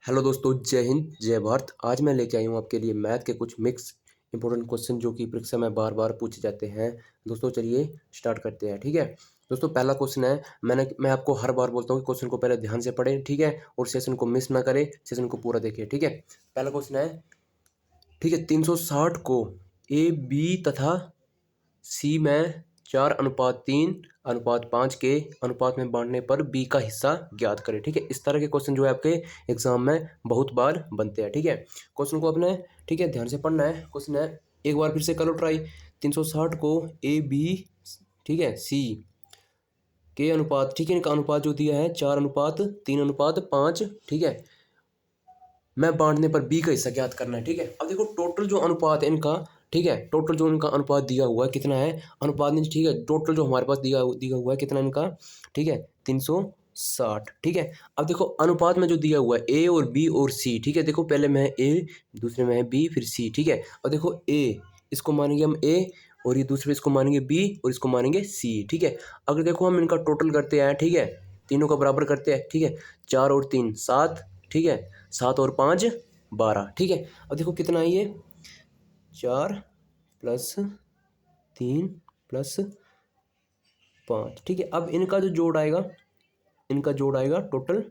Hello दोस्तों, जय हिंद जय भारत। आज मैं लेके आई हूँ आपके लिए मैथ के कुछ मिक्स इंपॉर्टेंट क्वेश्चन जो कि परीक्षा में बार बार पूछे जाते हैं। दोस्तों चलिए स्टार्ट करते हैं। ठीक है दोस्तों, पहला क्वेश्चन है। मैं आपको हर बार बोलता हूँ कि क्वेश्चन को पहले ध्यान से पढ़ें, ठीक है, और सेशन को मिस ना करें, सेशन को पूरा देखें। ठीक है, पहला क्वेश्चन है, ठीक है, 360 को ए बी तथा सी में 4:3:5 के अनुपात में बांटने पर बी का हिस्सा ज्ञात करें। ठीक है, इस तरह के क्वेश्चन जो है आपके एग्जाम में बहुत बार बनते हैं। ठीक है, क्वेश्चन को अपने, ठीक है, ध्यान से पढ़ना है। क्वेश्चन है, एक बार फिर से करो ट्राई। 360 को ए बी, ठीक है, सी के अनुपात, ठीक है, इनका अनुपात जो दिया है 4:3:5, ठीक है, मैं बांटने पर बी का हिस्सा ज्ञात करना है। ठीक है, अब देखो टोटल जो अनुपात है इनका, ठीक है, टोटल जो इनका अनुपात दिया हुआ है कितना है, अनुपात नहीं, ठीक है, टोटल जो हमारे पास दिया हुआ है कितना इनका, ठीक है, 360। ठीक है, अब देखो अनुपात में जो दिया हुआ है ए और बी और सी, ठीक है, देखो पहले में है ए, दूसरे में है बी, फिर सी। ठीक है, अब देखो ए, इसको मानेंगे हम ए, और ये दूसरे इसको मानेंगे बी, और इसको मानेंगे सी। ठीक है, अगर देखो हम इनका टोटल करते हैं, ठीक है, तीनों का बराबर करते हैं, ठीक है, 4 और 3 7, ठीक है, 7 और 5 12। ठीक है, अब देखो कितना है ये, 4+3+5। ठीक है, अब इनका जो जोड़ आएगा, इनका जोड़ आएगा टोटल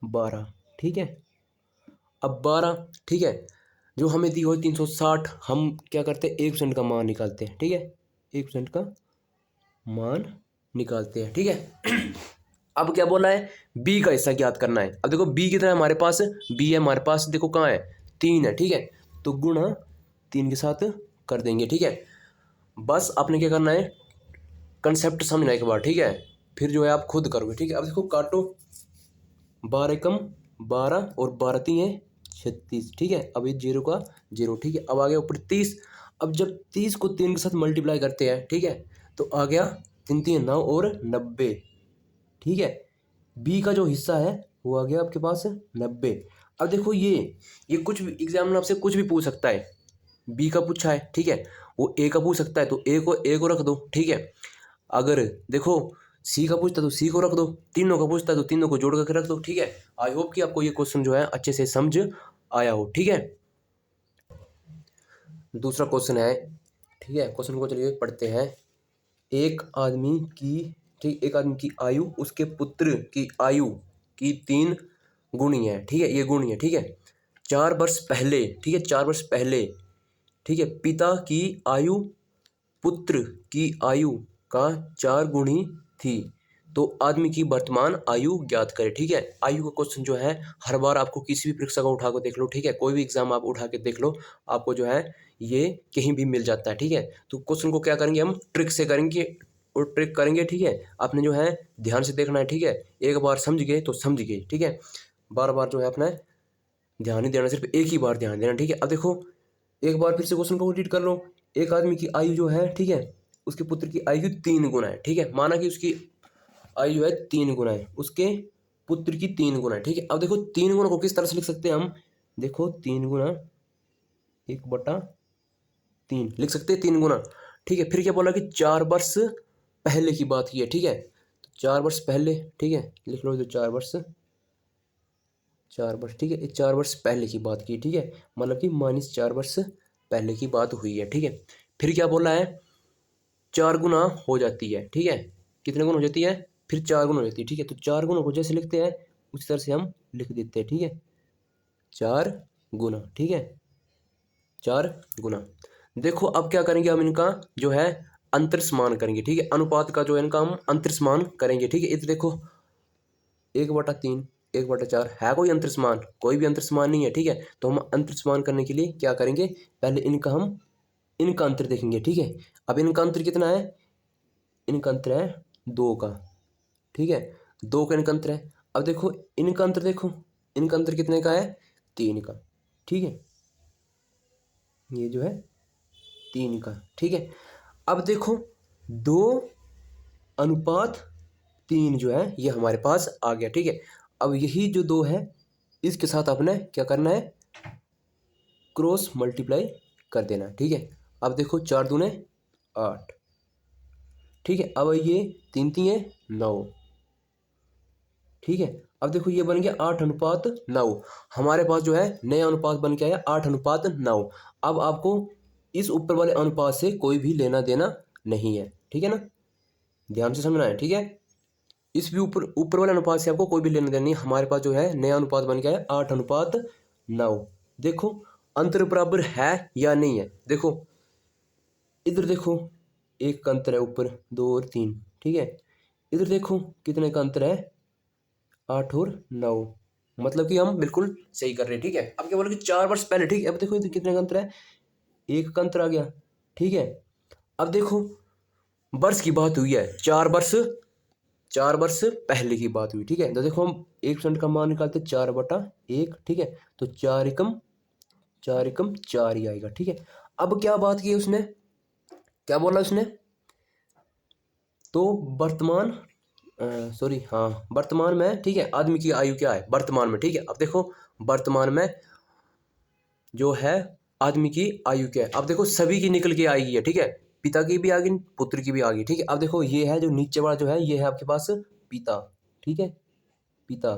12। ठीक है, अब 12, ठीक है, जो हमें दी हुई 360, हम क्या करते हैं, 1% का मान निकालते हैं। ठीक है, 1% का मान निकालते हैं। ठीक है, अब क्या बोला है, बी का हिस्सा ज्ञात करना है। अब देखो बी कितना है हमारे पास, बी है हमारे पास, देखो कहाँ है, 3 है। ठीक है, तो गुणा 3 के साथ कर देंगे। ठीक है, बस आपने क्या करना है, कंसेप्ट समझना एक बार। ठीक है, फिर जो है आप खुद करोगे। ठीक है, अब देखो काटो, 12 एकम 12 और 12×3 = 36। ठीक है, अब ये 0 का 0। ठीक है, अब आ गया ऊपर 30। अब जब 30 को 3 के साथ मल्टीप्लाई करते हैं, ठीक है, तो आ गया 3×3 = 9 और 90। ठीक है, बी का जो हिस्सा है वो आ गया आपके पास 90। अब देखो ये कुछ भी एग्जाम में आपसे कुछ भी पूछ सकता है। बी का पूछा है, ठीक है, वो ए का पूछ सकता है, तो ए को रख दो। ठीक है, अगर देखो सी का पूछता है तो सी को रख दो, तीनों का पूछता है तो तीनों को जोड़ करके रख दो। ठीक है, आई होप कि आपको ये क्वेश्चन जो है अच्छे से समझ आया हो। ठीक है, दूसरा क्वेश्चन है, ठीक है, क्वेश्चन को चलिए पढ़ते हैं। एक आदमी की, ठीक, एक आदमी की आयु उसके पुत्र की आयु की 3 गुणी है। ठीक है, ये गुणी है। ठीक है, 4 वर्ष पहले, ठीक है, 4 वर्ष पहले, ठीक है, पिता की आयु पुत्र की आयु का 4 गुणी थी, तो आदमी की वर्तमान आयु ज्ञात करें। ठीक है, आयु का क्वेश्चन जो है हर बार आपको किसी भी परीक्षा का उठा के देख लो, ठीक है, कोई भी एग्जाम आप उठा के देख लो, आपको जो है ये कहीं भी मिल जाता है। ठीक है, तो क्वेश्चन को क्या करेंगे, हम ट्रिक से करेंगे और ट्रिक करेंगे। ठीक है, आपने जो है ध्यान से देखना है। ठीक है, एक बार समझ गए तो समझ गए। ठीक है, बार बार जो है अपना ध्यान नहीं देना, सिर्फ एक ही बार ध्यान देना। ठीक है, अब देखो एक बार फिर से क्वेश्चन को रीड कर लो। एक आदमी की आयु जो है, ठीक है, उसके पुत्र की आयु 3 गुना है। ठीक है, माना कि उसकी आयु जो है 3 गुना है, उसके पुत्र की 3 गुना है। ठीक है, अब देखो 3 गुना को किस तरह से लिख सकते हैं हम, देखो 3 गुना 1/3 लिख सकते हैं, 3 गुना। ठीक है, फिर क्या बोला कि 4 वर्ष पहले की बात की है। ठीक है, तो 4 वर्ष पहले, ठीक है, लिख लो, जो 4 वर्ष, ठीक है, ये 4 वर्ष पहले की बात की। ठीक है, मतलब कि -4 वर्ष पहले की बात हुई है। ठीक है, फिर क्या बोला है, 4 गुना हो जाती है। ठीक है, कितने गुना हो जाती है, फिर 4 गुना हो जाती है। ठीक है, तो 4 गुना को जैसे लिखते हैं उसी तरह से हम लिख देते हैं। ठीक है, 4 गुना। ठीक है, 4 गुना। देखो अब क्या करेंगे, हम इनका जो है अंतर समान करेंगे। ठीक है, अनुपात का जो है इनका हम अंतर समान करेंगे। ठीक है, इधर देखो 1/3 1/4 है, कोई अंतर समान, कोई भी अंतर समान नहीं है। ठीक है, तो हम अंतर समान करने के लिए क्या करेंगे, पहले इनका हम इनका अंतर देखेंगे। ठीक है, अब इनका अंतर कितना है, इनका अंतर है 2 का। ठीक है, 2 का इनका अंतर है। अब देखो इनका अंतर, देखो इनका अंतर कितने का है, 3 का। ठीक है, ये जो है 3 का। ठीक है, अब देखो 2:3 जो है ये हमारे पास आ गया। ठीक है, अब यही जो 2 है इसके साथ आपने क्या करना है, क्रॉस मल्टीप्लाई कर देना। ठीक है, अब देखो 4×2 = 8। ठीक है, अब ये 3×3 = 9। ठीक है, अब देखो ये बन गया 8:9। हमारे पास जो है नया अनुपात बन के आया 8:9। अब आपको इस ऊपर वाले अनुपात से कोई भी लेना देना नहीं है, ठीक है ना, ध्यान से समझना है, ठीक है। इस भी ऊपर ऊपर वाले अनुपात से आपको कोई भी लेना देना नहीं। हमारे पास जो है नया अनुपात बन गया है 8:9। देखो अंतर बराबर है या नहीं है, देखो इधर देखो एक का अंतर है ऊपर 2 और 3, ठीक है। इधर देखो कितने का अंतर है 8 और 9, मतलब कि हम बिल्कुल सही कर रहे हैं, ठीक है। अब क्या बोला कि 4 वर्ष पहले, ठीक है। अब देखो इधर कितने का अंतर है, 1 का अंतर आ गया, ठीक है। अब देखो वर्ष की बात हुई है, 4 वर्ष पहले की बात हुई, ठीक है। तो देखो हम 1% का मान निकालते 4/1, ठीक है। तो 4 ही आएगा, ठीक है। अब क्या बात की उसने, क्या बोला उसने, तो वर्तमान सॉरी हाँ वर्तमान में, ठीक है, आदमी की आयु क्या है वर्तमान में, ठीक है। अब देखो वर्तमान में जो है आदमी की आयु क्या है, अब देखो सभी की निकल के आएगी है, ठीक है। पिता की भी आ गई, पुत्र की भी आ गई, ठीक है। अब देखो ये है जो नीचे वाला जो है ये है आपके पास पिता, ठीक है, पिता,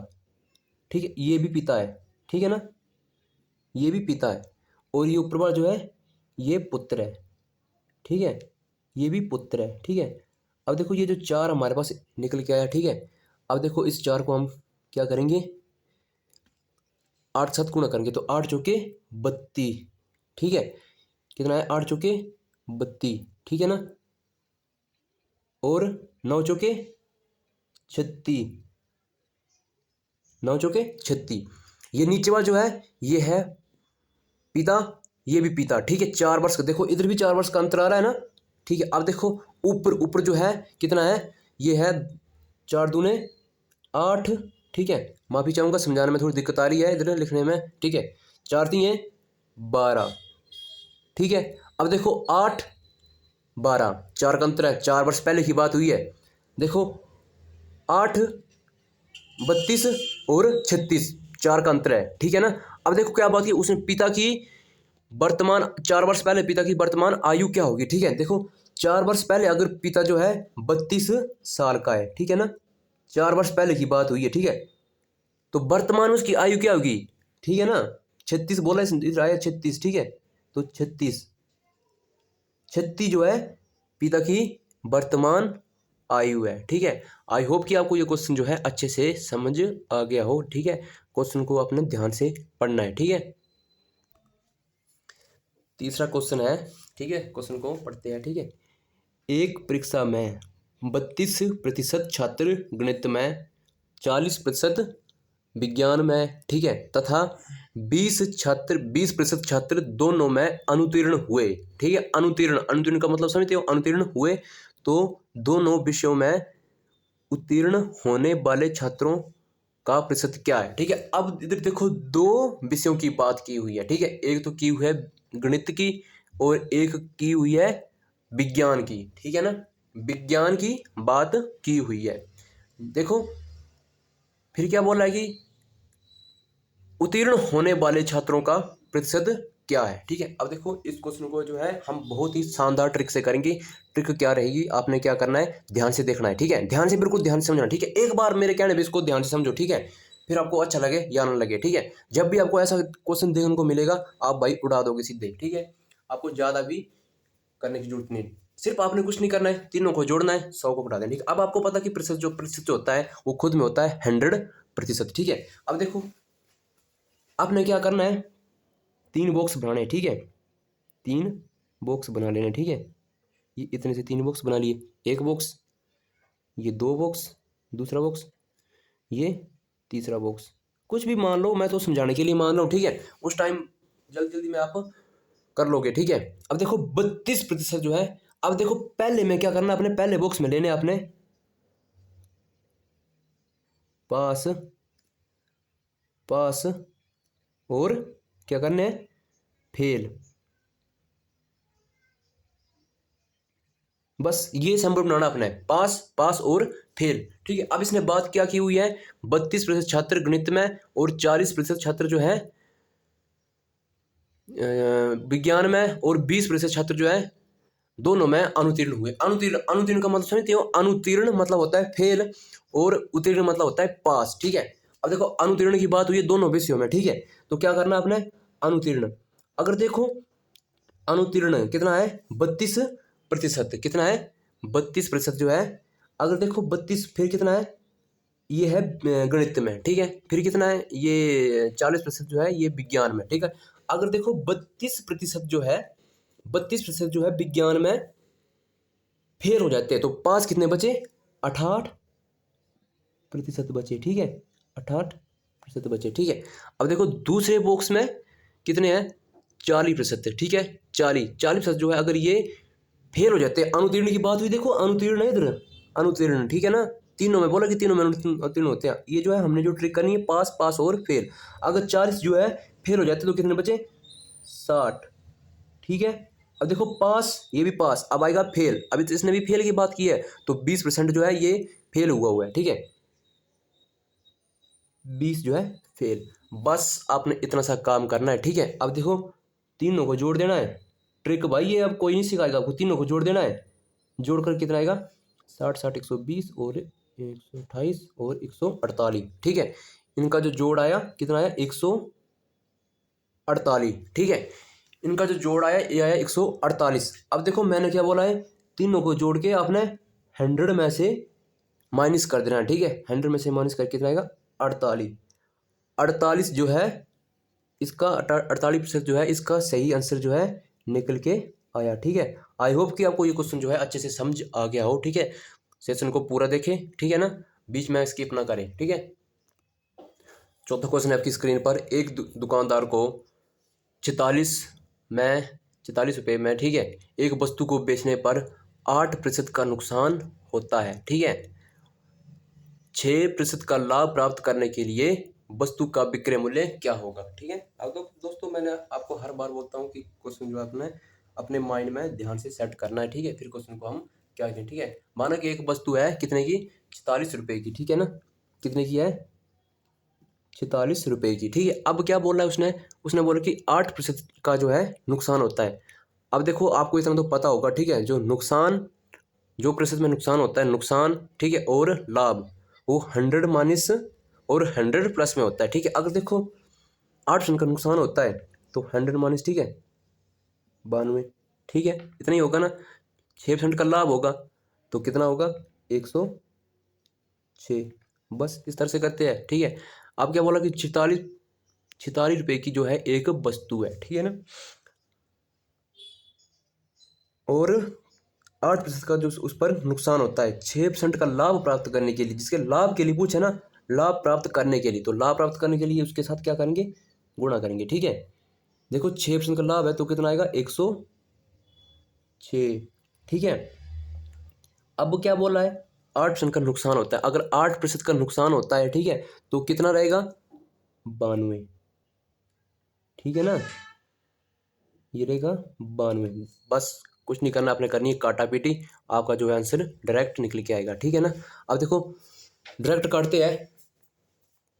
ठीक है, ये भी पिता है, ठीक है ना, ये भी पिता है। और ये ऊपर वाला जो है ये पुत्र है, ठीक है, ये भी पुत्र है, ठीक है। अब देखो ये जो 4 हमारे पास निकल के आया, ठीक है। अब देखो इस 4 को हम क्या करेंगे 8 7 गुणा करेंगे, तो 8 चौके 32, ठीक है। कितना है 8 चौके 32, ठीक है ना, और 9 चौके 36, 9 चौके 36। ये नीचे वाला जो है ये है पिता, ये भी पिता, ठीक है। 4 वर्ष का, देखो इधर भी 4 वर्ष का अंतर आ रहा है ना, ठीक है। अब देखो ऊपर ऊपर जो है कितना है, ये है 4 दूने 8, ठीक है। माफी चाहूंगा समझाने में थोड़ी दिक्कत आ रही है इधर लिखने में, ठीक है। 4 3 12, ठीक है। अब देखो 8 12, 4 का अंतर है, 4 वर्ष पहले की बात हुई है। देखो 8 32 और 36, 4 का अंतर है, ठीक है ना। अब देखो क्या बात की उसने पिता की वर्तमान 4 वर्ष पहले पिता की वर्तमान आयु क्या होगी, ठीक है। देखो 4 वर्ष पहले अगर पिता जो है 32 साल का है, ठीक है ना, 4 वर्ष पहले की बात हुई है, ठीक है। तो वर्तमान में उसकी आयु क्या होगी, ठीक है ना, 36 बोला इधर आया 36, ठीक है। तो 36 जो है पिता की वर्तमान आयु है, ठीक है। आई होप कि आपको ये क्वेश्चन जो है अच्छे से समझ आ गया हो, ठीक है। क्वेश्चन को अपने ध्यान से पढ़ना है, ठीक है। तीसरा क्वेश्चन है, ठीक है, क्वेश्चन को पढ़ते हैं, ठीक है। एक परीक्षा में 32% छात्र गणित में, 40% विज्ञान में, ठीक है, तथा 20% छात्र दोनों में अनुत्तीर्ण हुए, ठीक है। अनुत्तीर्ण का मतलब समझते हो, अनुत्तीर्ण हुए तो दोनों विषयों में उत्तीर्ण होने वाले छात्रों का प्रतिशत क्या है, ठीक है। अब इधर देखो 2 विषयों की बात की हुई है, ठीक है। एक तो की हुई है गणित की और एक की हुई है विज्ञान की, ठीक है ना, विज्ञान की बात की हुई है। देखो फिर क्या बोल रहा है कि उत्तीर्ण होने वाले छात्रों का प्रतिशत क्या है, ठीक है। अब देखो इस क्वेश्चन को जो है हम बहुत ही शानदार ट्रिक से करेंगे। ट्रिक क्या रहेगी, आपने क्या करना है ध्यान से देखना है, ठीक है, ध्यान से, बिल्कुल ध्यान से समझना, ठीक है। एक बार मेरे कहने पे इसको ध्यान से समझो, ठीक है, फिर आपको अच्छा लगे या ना लगे, ठीक है। जब भी आपको ऐसा क्वेश्चन देखने को मिलेगा आप भाई उड़ा दोगे सीधे, ठीक है। आपको ज़्यादा भी करने की जरूरत नहीं, सिर्फ आपने कुछ नहीं करना है, तीनों को जोड़ना है, 100 को घटा देना, ठीक है। अब आपको पता कि प्रतिशत जो होता है वो खुद में होता है 100%, ठीक है। अब देखो आपने क्या करना है 3 बॉक्स बनाने, ठीक है, 3 बॉक्स बना लेने, ठीक है। ये इतने से 3 बॉक्स बना लिए, एक बॉक्स, ये 2 बॉक्स, दूसरा बॉक्स, ये तीसरा बॉक्स, कुछ भी मान लो, मैं तो समझाने के लिए मान रहा हूँ, ठीक है। उस टाइम जल्दी जल्दी में आप कर लोगे, ठीक है। अब देखो 32% जो है, अब देखो पहले में क्या करना, अपने पहले बॉक्स में लेने आपने पास पास और क्या करने हैं फेल, बस ये सिंबल बनाना अपना है, पास पास और फेल, ठीक है। अब इसने बात क्या की हुई है 32% छात्र गणित में और 40% छात्र जो है विज्ञान में और 20% छात्र जो है दोनों में अनुत्तीर्ण हुए। अनुत्तीर्ण का मतलब समझते हो, अनुत्तीर्ण मतलब होता है फेल और उत्तीर्ण मतलब होता है पास, ठीक है। अब देखो अनुतीर्ण की बात हुई है दोनों विषयों में, ठीक है, तो क्या करना है आपने, अनुतीर्ण। अगर देखो अनुतीर्ण कितना है 32%, कितना है 32% जो है। अगर देखो 32 फिर कितना है, ये है गणित में, ठीक है, फिर कितना है ये 40% जो है ये विज्ञान में, ठीक है। अगर देखो 32% जो है, 32% जो है विज्ञान में फेल हो जाते हैं, तो 5 कितने बचे, 68% बचे, ठीक है, 68% बचे, ठीक है। अब देखो दूसरे बॉक्स में कितने हैं, 40%, ठीक है, 40% जो है अगर ये फेल हो जाते हैं, अनुतीर्ण की बात हुई, देखो अनुतीर्ण है इधर, अनुतीर्ण, ठीक है ना, तीनों में बोला कि तीनों में अनुतीर्ण होते हैं। ये जो है हमने जो ट्रिक करनी है, पास पास और फेल। अगर 40 जो है फेल हो जाते तो कितने बचे, 60, ठीक है। अब देखो पास, ये भी पास, अब आएगा फेल, अभी तो इसने भी फेल की बात की है, तो 20% जो है ये फेल हुआ है, ठीक है, 20 जो है फेल। बस आपने इतना सा काम करना है, ठीक है। अब देखो तीनों को जोड़ देना है, ट्रिक भाई ये अब कोई नहीं सिखाएगा आपको, तीनों को जोड़ देना है, जोड़कर कितना आएगा, 60 60 120 और 128 और 148, ठीक है। इनका जो जोड़ आया कितना आया, 148, ठीक है। इनका जो जोड़ आया ये आया 148। अब देखो मैंने क्या बोला है, तीनों को जोड़ के आपने 100 में से माइनस कर देना है, ठीक है, 100 में से माइनस करके कितना आएगा, 48। 48 जो है इसका 48% जो है इसका सही आंसर जो है निकल के आया, ठीक है। आई होप कि आपको ये क्वेश्चन जो है अच्छे से समझ आ गया हो, ठीक है। सेशन को पूरा देखें, ठीक है ना, बीच में स्किप ना करें, ठीक है। चौथा क्वेश्चन है आपकी स्क्रीन पर, एक दुकानदार को 44 रुपये में, ठीक है, एक वस्तु को बेचने पर 8% का नुकसान होता है, ठीक है। 6% का लाभ प्राप्त करने के लिए वस्तु का विक्रय मूल्य क्या होगा, ठीक है। अब दोस्तों मैंने आपको हर बार बोलता हूँ कि क्वेश्चन जो आपने अपने माइंड में ध्यान से सेट करना है, ठीक है, फिर क्वेश्चन को हम क्या करें, ठीक है। माना कि एक वस्तु है कितने की, 44 रुपये की, ठीक है ना, कितने की है, 46 रुपये की, ठीक है। अब क्या बोल रहा है उसने, उसने बोला कि 8% का जो है नुकसान होता है। अब देखो आपको इतना तो पता होगा, ठीक है, जो नुकसान, जो प्रतिशत में नुकसान होता है, नुकसान, ठीक है, और लाभ वो 100 माइनस और 100 प्लस में होता है, ठीक है। अगर देखो 8% का नुकसान होता है तो 100 माइनस, ठीक है, 92, ठीक है, इतना ही होगा ना। 6% का लाभ होगा तो कितना होगा, 106। बस इस तरह से करते हैं, ठीक है। अब क्या बोला कि 46 रुपये की जो है एक वस्तु है, ठीक है ना, और 8% का जो उस पर नुकसान होता है, 6% का लाभ प्राप्त करने के लिए, जिसके लाभ के लिए पूछे ना, लाभ प्राप्त करने के लिए, तो लाभ प्राप्त करने के लिए उसके साथ क्या करेंगे, गुणा करेंगे, ठीक है। देखो 6% का लाभ है तो कितना आएगा, 106, ठीक है। अब क्या बोला है, 8% का नुकसान होता है, अगर 8% का नुकसान होता है, ठीक है, तो कितना रहेगा, 92, ठीक है ना, ये रहेगा 92। बस कुछ नहीं करना, आपने करनी है काटा पीटी, आपका जो है आंसर डायरेक्ट निकल के आएगा, ठीक है ना। अब देखो डायरेक्ट काटते हैं,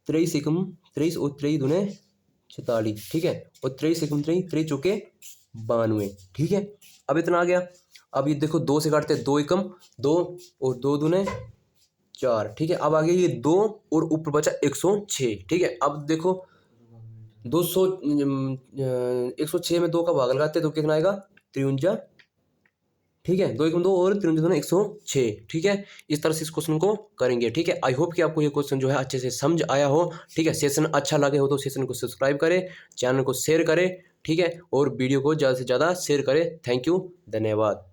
23 और 23 दूने 46, ठीक है, और 23 एकम 23, 23 चौके 92, ठीक है। अब इतना आ गया। अब ये देखो 2 से काटते हैं, 2 एकम 2 और 2 दूने 4, ठीक है। अब आ गया ये 2 और ऊपर बचा 106, ठीक है। अब देखो 106 में 2 का भाग लगाते हैं तो कितना आएगा, 53, ठीक है, 2 एकम 2 और 53 106, ठीक है। इस तरह से इस क्वेश्चन को करेंगे, ठीक है। आई होप कि आपको ये क्वेश्चन जो है अच्छे से समझ आया हो, ठीक है। सेशन अच्छा लगे हो तो सेशन को सब्सक्राइब करें, चैनल को शेयर करें, ठीक है, और वीडियो को ज़्यादा से ज़्यादा शेयर करें। थैंक यू, धन्यवाद।